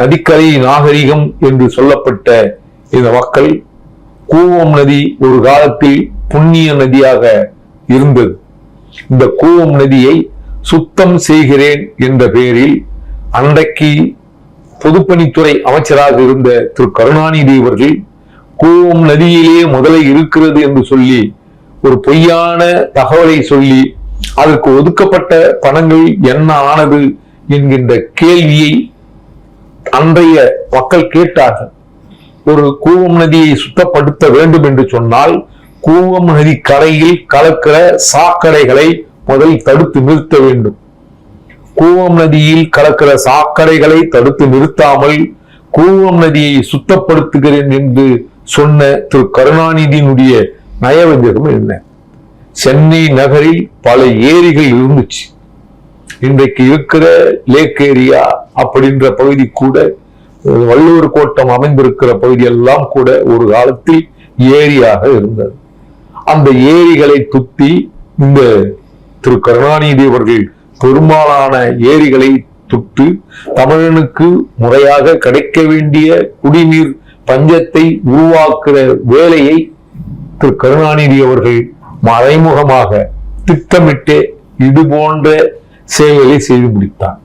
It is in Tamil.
நதிக்கரை நாகரிகம் என்று சொல்லப்பட்ட இந்த மக்கள் கூவம் நதி ஒரு காலத்தில் புண்ணிய நதியாக இருந்தது. இந்த கூவம் நதியை சுத்தம் செய்கிறேன் என்ற பெயரில் அன்றைக்கு பொதுப்பணித்துறை அமைச்சராக இருந்த திரு கருணாநிதி அவர்கள் கூவம் நதியிலே முதலை இருக்கிறது என்று சொல்லி ஒரு பொய்யான தகவலை சொல்லி அதற்கு ஒதுக்கப்பட்ட பணங்கள் என்ன ஆனது என்கின்ற கேள்வியை அன்றைய மக்கள் கேட்டார்கள். ஒரு கூவம் நதியை சுத்தப்படுத்த வேண்டும் என்று சொன்னால் கூவம் நதி கரையில் கலக்கிற சாக்கடைகளை முதல் தடுத்து நிறுத்த வேண்டும். கூவம் நதியில் கலக்கிற சாக்கடைகளை தடுத்து நிறுத்தாமல் கூவம் நதியை சுத்தப்படுத்துகிறேன் என்று சொன்ன திரு கருணாநிதியினுடைய நயவஞ்சகம் என்ன? சென்னை நகரில் பல ஏரிகள் இருந்துச்சு. இன்றைக்கு இருக்கிற லேக் ஏரியா அப்படின்ற பகுதி கூட, வள்ளுவர் கோட்டம் அமைந்திருக்கிற பகுதியெல்லாம் கூட ஒரு காலத்தில் ஏரியாக இருந்தது. அந்த ஏரிகளை துத்தி இந்த திரு கருணாநிதி அவர்கள் பெரும்பாலான ஏரிகளை துட்டு தமிழனுக்கு முறையாக கிடைக்க வேண்டிய குடிநீர் பஞ்சத்தை உருவாக்குற வேலையை திரு கருணாநிதி அவர்கள் மறைமுகமாக திட்டமிட்டு இது போன்ற செயல்களை செய்து முடித்தார்.